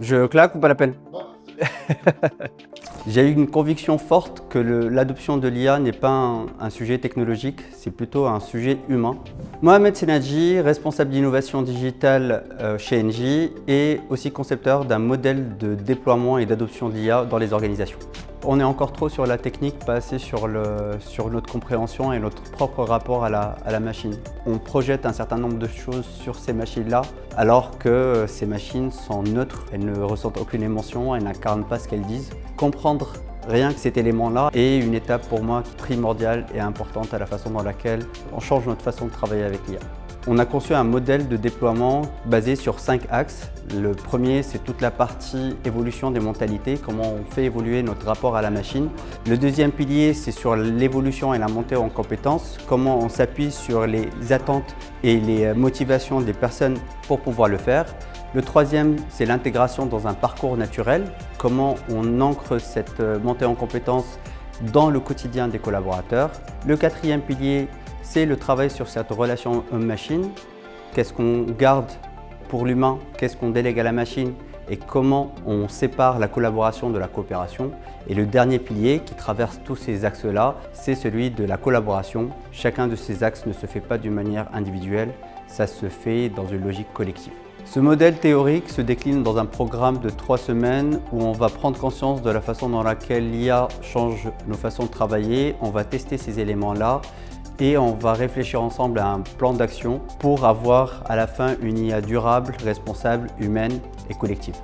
Je claque ou pas la peine? J'ai eu une conviction forte que l'adoption de l'IA n'est pas un sujet technologique, c'est plutôt un sujet humain. Mohamed Senadji, responsable d'innovation digitale chez Engie et aussi concepteur d'un modèle de déploiement et d'adoption de l'IA dans les organisations. On est encore trop sur la technique, pas assez sur notre compréhension et notre propre rapport à la machine. On projette un certain nombre de choses sur ces machines-là, alors que ces machines sont neutres, elles ne ressentent aucune émotion, elles n'incarnent pas ce qu'elles disent. Comprendre rien que cet élément-là est une étape pour moi primordiale et importante à la façon dans laquelle on change notre façon de travailler avec l'IA. On a conçu un modèle de déploiement basé sur 5 axes. Le premier, c'est toute la partie évolution des mentalités, comment on fait évoluer notre rapport à la machine. Le deuxième pilier, c'est sur l'évolution et la montée en compétences, comment on s'appuie sur les attentes et les motivations des personnes pour pouvoir le faire. Le troisième, c'est l'intégration dans un parcours naturel, comment on ancre cette montée en compétences dans le quotidien des collaborateurs. Le quatrième pilier, c'est le travail sur cette relation homme-machine. Qu'est-ce qu'on garde pour l'humain, qu'est-ce qu'on délègue à la machine et comment on sépare la collaboration de la coopération. Et le dernier pilier qui traverse tous ces axes-là, c'est celui de la collaboration. Chacun de ces axes ne se fait pas d'une manière individuelle, ça se fait dans une logique collective. Ce modèle théorique se décline dans un programme de 3 semaines où on va prendre conscience de la façon dans laquelle l'IA change nos façons de travailler. On va tester ces éléments-là et on va réfléchir ensemble à un plan d'action pour avoir à la fin une IA durable, responsable, humaine et collective.